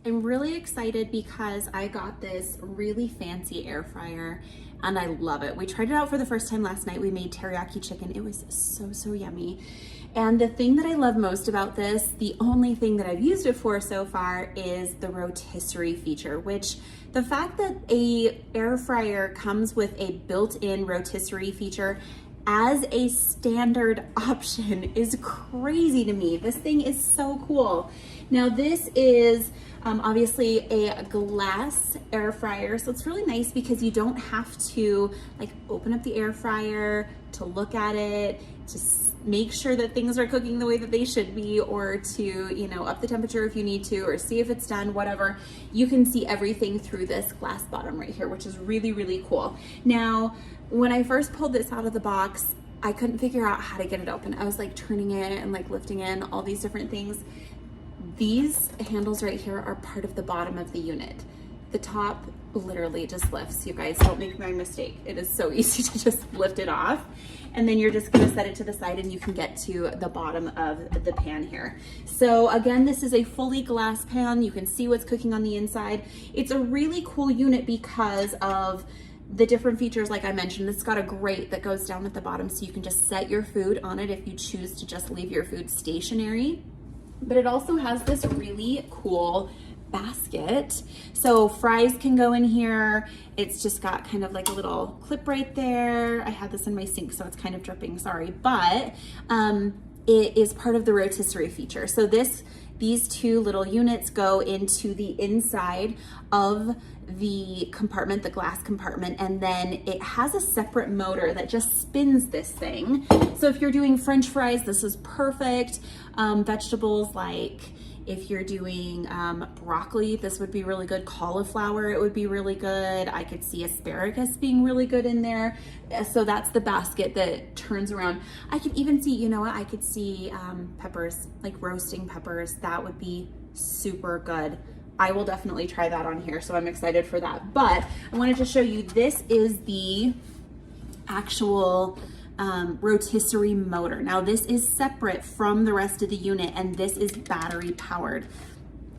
I'm really excited because I got this really fancy air fryer and I love it. We tried it out for the first time last night. We made teriyaki chicken. It was so yummy. And the thing that I love most about this, the only thing that I've used it for so far, is the rotisserie feature, which the fact that a air fryer comes with a built-in rotisserie feature as a standard option is crazy to me. This thing is so cool. Now this is obviously a glass air fryer, so it's really nice because you don't have to like open up the air fryer to look at it, to make sure that things are cooking the way that they should be, or to, you know, up the temperature if you need to, or see if it's done, whatever. You can see everything through this glass bottom right here, which is really cool. Now, when I first pulled this out of the box, I couldn't figure out how to get it open. I was like turning it and like lifting in all these different things. These handles right here are part of the bottom of the unit. The top literally just lifts. You guys, don't make my mistake. It is so easy to just lift it off. And then you're just gonna set it to the side and you can get to the bottom of the pan here. So again, this is a fully glass pan. You can see what's cooking on the inside. It's a really cool unit because of the different features like I mentioned. It's got a grate that goes down at the bottom so you can just set your food on it if you choose to just leave your food stationary. But it also has this really cool basket. So fries can go in here. It's just got kind of like a little clip right there. I had this in my sink, so it's kind of dripping, sorry. But it is part of the rotisserie feature. So these two little units go into the inside of the compartment, the glass compartment, and then it has a separate motor that just spins this thing. So if you're doing French fries, this is perfect. Vegetables, like if you're doing broccoli, this would be really good. Cauliflower, it would be really good. I could see asparagus being really good in there. So that's the basket that turns around. I could even see, you know what, I could see peppers, like roasting peppers. That would be super good. I will definitely try that on here, so I'm excited for that. But I wanted to show you, this is the actual rotisserie motor. Now this is separate from the rest of the unit, and this is battery powered.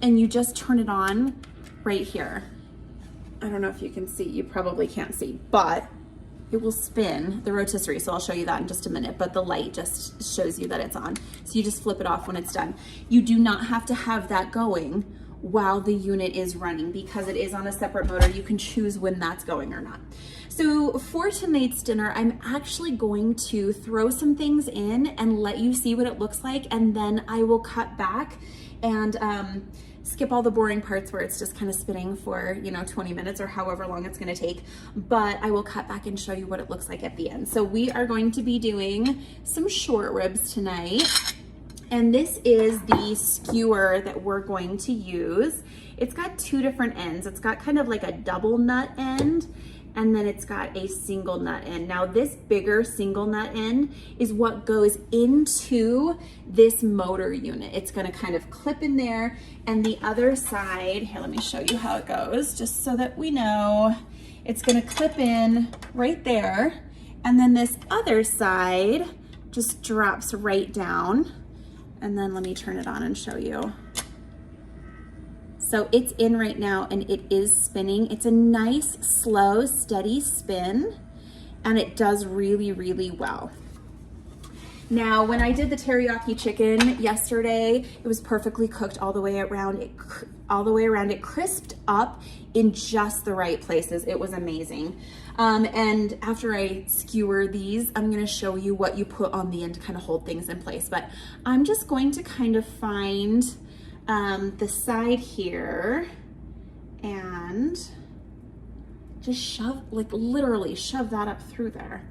And you just turn it on right here. I don't know if you can see, you probably can't see, but it will spin the rotisserie. So I'll show you that in just a minute, but the light just shows you that it's on. So you just flip it off when it's done. You do not have to have that going while the unit is running because it is on a separate motor. You can choose when that's going or not. So for tonight's dinner, I'm actually going to throw some things in and let you see what it looks like, and then I will cut back and skip all the boring parts where it's just kind of spinning for, you know, 20 minutes or however long it's gonna take, but I will cut back and show you what it looks like at the end. So we are going to be doing some short ribs tonight. And this is the skewer that we're going to use. It's got two different ends. It's got kind of like a double nut end, and then it's got a single nut end. Now this bigger single nut end is what goes into this motor unit. It's gonna kind of clip in there, and the other side, here, let me show you how it goes, just so that we know. It's gonna clip in right there, and then this other side just drops right down. And then let me turn it on and show you. So it's in right now and it is spinning. It's a nice, slow, steady spin, and it does really well. Now, when I did the teriyaki chicken yesterday, it was perfectly cooked all the way around. It crisped up in just the right places. It was amazing. And after I skewer these, I'm gonna show you what you put on the end to kind of hold things in place. But I'm just going to kind of find the side here and just shove, like literally shove that up through there.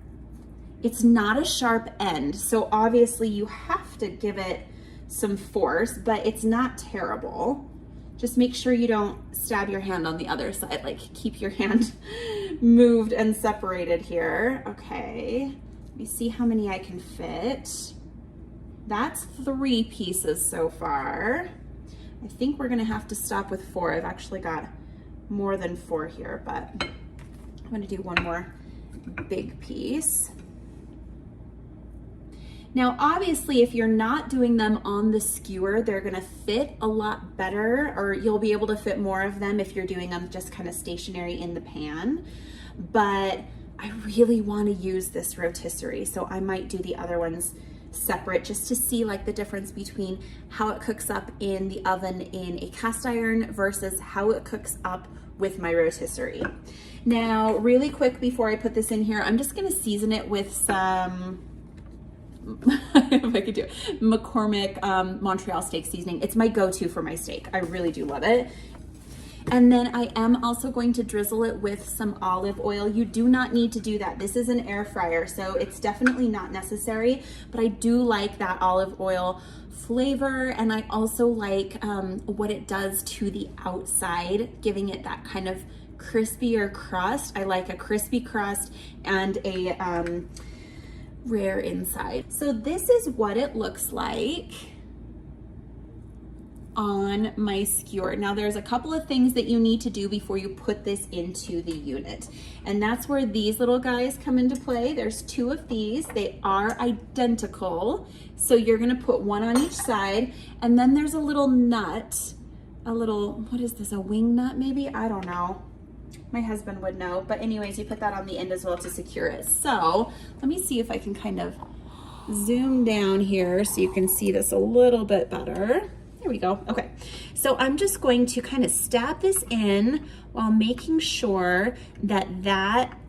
It's not a sharp end, so obviously you have to give it some force, but it's not terrible. Just make sure you don't stab your hand on the other side, like keep your hand moved and separated here. Okay, let me see how many I can fit. That's 3 pieces so far. I think we're gonna have to stop with 4. I've actually got more than 4 here, but I'm gonna do one more big piece. Now, obviously, if you're not doing them on the skewer, they're gonna fit a lot better, or you'll be able to fit more of them if you're doing them just kind of stationary in the pan. But I really wanna use this rotisserie, so I might do the other ones separate just to see like the difference between how it cooks up in the oven in a cast iron versus how it cooks up with my rotisserie. Now, really quick before I put this in here, I'm just gonna season it with some, if I could do it, McCormick Montreal steak seasoning. It's my go-to for my steak. I really do love it. And then I am also going to drizzle it with some olive oil. You do not need to do that. This is an air fryer, so it's definitely not necessary, but I do like that olive oil flavor, and I also like what it does to the outside, giving it that kind of crispier crust. I like a crispy crust and a rare inside. So this is what it looks like on my skewer. Now there's a couple of things that you need to do before you put this into the unit. And that's where these little guys come into play. There's two of these. They are identical. So you're gonna put one on each side. And then there's a little nut, a little, what is this, a wing nut maybe? I don't know. My husband would know. But anyways, you put that on the end as well to secure it. So let me see if I can kind of zoom down here so you can see this a little bit better. There we go. Okay, so I'm just going to kind of stab this in while making sure that that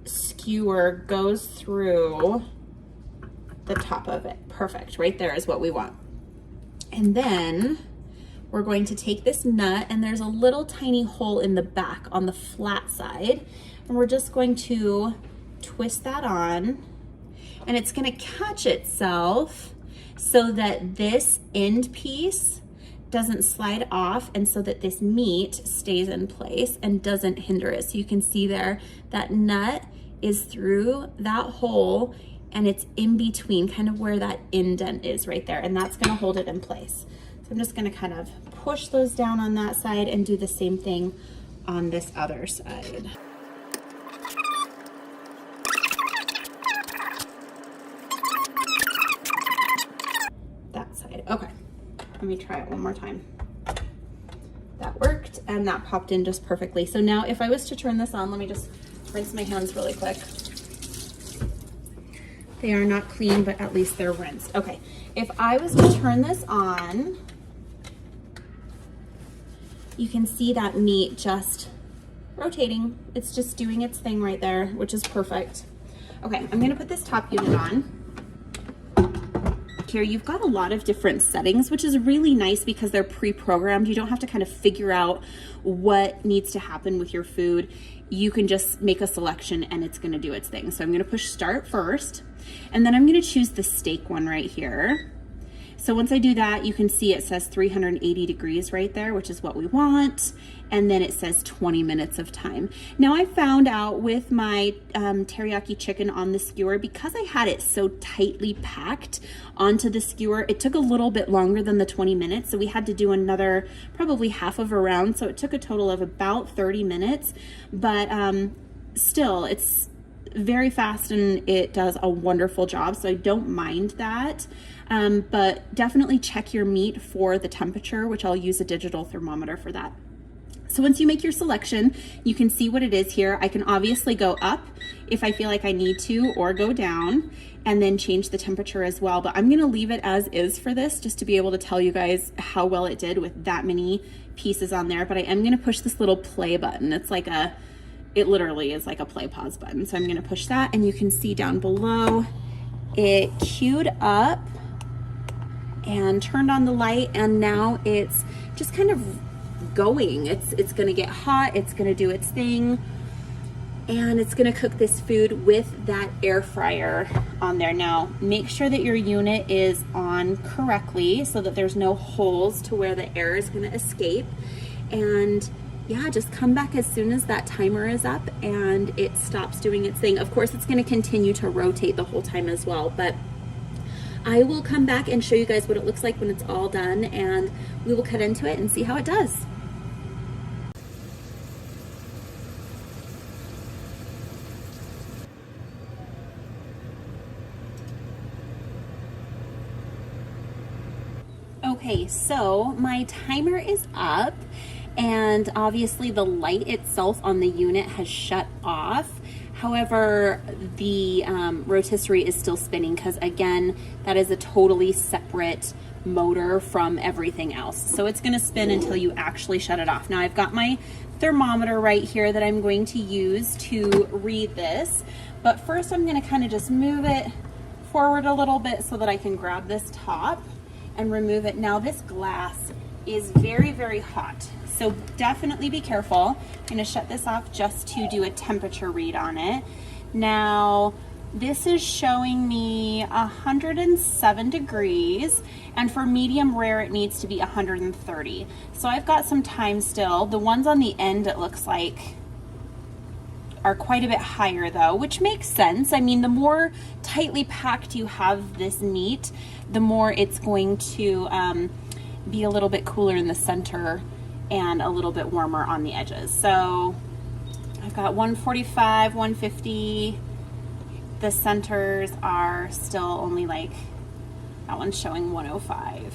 skewer goes through the top of it. Perfect, right there is what we want. And then we're going to take this nut, and there's a little tiny hole in the back on the flat side, and we're just going to twist that on, and it's gonna catch itself so that this end piece doesn't slide off, and so that this meat stays in place and doesn't hinder it. So you can see there, that nut is through that hole, and it's in between, kind of where that indent is right there, and that's gonna hold it in place. So I'm just gonna kind of push those down on that side and do the same thing on this other side. Okay, let me try it one more time. That worked, and that popped in just perfectly. So now if I was to turn this on, let me just rinse my hands really quick. They are not clean, but at least they're rinsed. Okay, if I was to turn this on, you can see that meat just rotating. It's just doing its thing right there, which is perfect. Okay, I'm gonna put this top unit on. Here you've got a lot of different settings, which is really nice because they're pre-programmed. You don't have to kind of figure out what needs to happen with your food. You can just make a selection and it's gonna do its thing. So I'm gonna push start first, and then I'm gonna choose the steak one right here. So once I do that, you can see it says 380 degrees right there, which is what we want. And then it says 20 minutes of time. Now I found out with my teriyaki chicken on the skewer, because I had it so tightly packed onto the skewer, it took a little bit longer than the 20 minutes. So we had to do another, probably half of a round. So it took a total of about 30 minutes, but still it's very fast and it does a wonderful job. So I don't mind that. But definitely check your meat for the temperature, which I'll use a digital thermometer for that. So once you make your selection, you can see what it is here. I can obviously go up if I feel like I need to, or go down and then change the temperature as well. But I'm gonna leave it as is for this, just to be able to tell you guys how well it did with that many pieces on there. But I am gonna push this little play button. It's like it literally is like a play pause button. So I'm gonna push that, and you can see down below, it queued up and turned on the light, and now it's just kind of going. It's gonna get hot, it's gonna do its thing, and it's gonna cook this food with that air fryer on there. Now, make sure that your unit is on correctly so that there's no holes to where the air is gonna escape. And yeah, just come back as soon as that timer is up and it stops doing its thing. Of course, it's gonna continue to rotate the whole time as well, but I will come back and show you guys what it looks like when it's all done, and we will cut into it and see how it does. Okay, so my timer is up, and obviously the light itself on the unit has shut off. However, the rotisserie is still spinning because, again, that is a totally separate motor from everything else. So it's going to spin until you actually shut it off. Now I've got my thermometer right here that I'm going to use to read this, but first I'm going to kind of just move it forward a little bit so that I can grab this top and remove it. Now this glass is very, very hot, so definitely be careful. I'm going to shut this off just to do a temperature read on it. Now this is showing me 107 degrees, and for medium rare it needs to be 130. So I've got some time still. The ones on the end, it looks like, are quite a bit higher though, which makes sense. I mean, the more tightly packed you have this meat, the more it's going to be a little bit cooler in the center and a little bit warmer on the edges. So I've got 145, 150. The centers are still only like, that one's showing 105.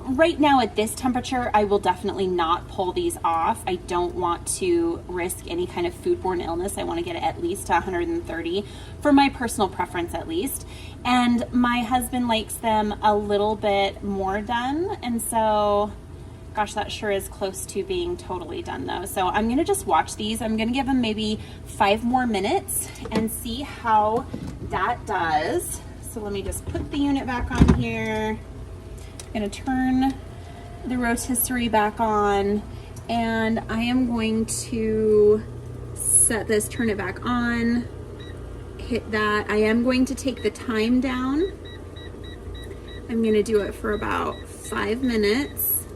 Right now at this temperature, I will definitely not pull these off. I don't want to risk any kind of foodborne illness. I want to get it at least to 130 for my personal preference at least. And my husband likes them a little bit more done. And so, gosh, that sure is close to being totally done though. So I'm going to just watch these. I'm going to give them maybe 5 more minutes and see how that does. So let me just put the unit back on here. I'm going to turn the rotisserie back on, and I am going to set this, turn it back on, hit that. I am going to take the time down. I'm going to do it for about 5 minutes,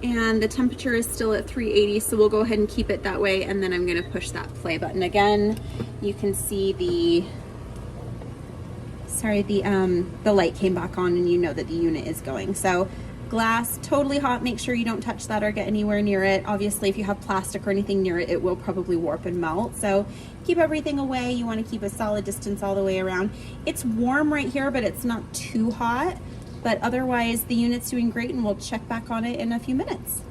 and the temperature is still at 380, so we'll go ahead and keep it that way, and then I'm going to push that play button again. You can see the light came back on, and you know that the unit is going. So glass, totally hot. Make sure you don't touch that or get anywhere near it. Obviously, if you have plastic or anything near it, it will probably warp and melt. So keep everything away. You want to keep a solid distance all the way around. It's warm right here, but it's not too hot. But otherwise, the unit's doing great, and we'll check back on it in a few minutes.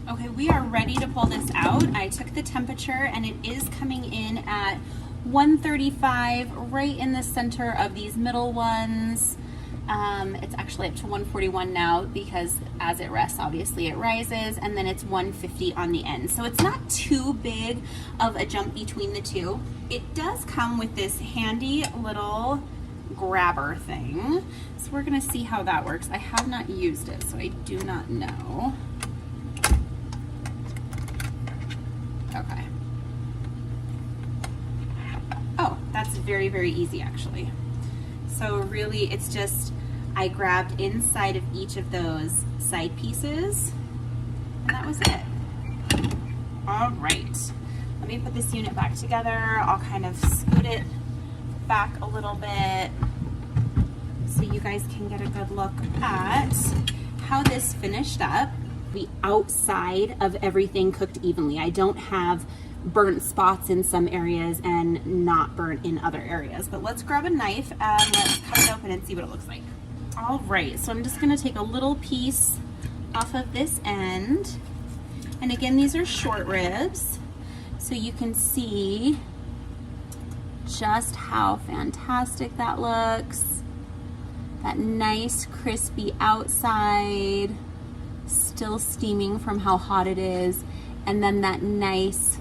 Okay, we are ready to pull this out. I took the temperature, and it is coming in at 135, right in the center of these middle ones. It's actually up to 141 now because as it rests, obviously it rises, and then it's 150 on the end. So it's not too big of a jump between the two. It does come with this handy little grabber thing. So we're gonna see how that works. I have not used it, so I do not know. Okay. Oh, that's very, very easy actually. So really it's just, I grabbed inside of each of those side pieces, and that was it. All right, let me put this unit back together. I'll kind of scoot it back a little bit so you guys can get a good look at how this finished up. The outside of everything cooked evenly. I don't have burnt spots in some areas and not burnt in other areas. But let's grab a knife and let's cut it open and see what it looks like. All right, so I'm just gonna take a little piece off of this end. And again, these are short ribs, so you can see just how fantastic that looks. That nice crispy outside, still steaming from how hot it is, and then that nice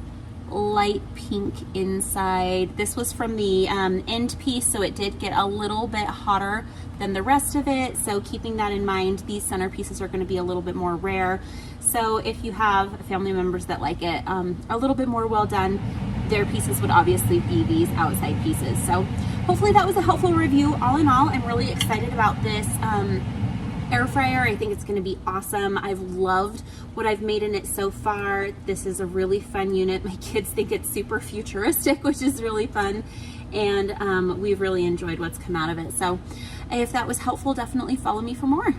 light pink inside. This was from the end piece, so it did get a little bit hotter than the rest of it. So keeping that in mind, these center pieces are going to be a little bit more rare. So if you have family members that like it a little bit more well done, their pieces would obviously be these outside pieces. So hopefully that was a helpful review. All in all, I'm really excited about this air fryer. I think it's going to be awesome. I've loved what I've made in it so far. This is a really fun unit. My kids think it's super futuristic, which is really fun, and we've really enjoyed what's come out of it. So if that was helpful, definitely follow me for more.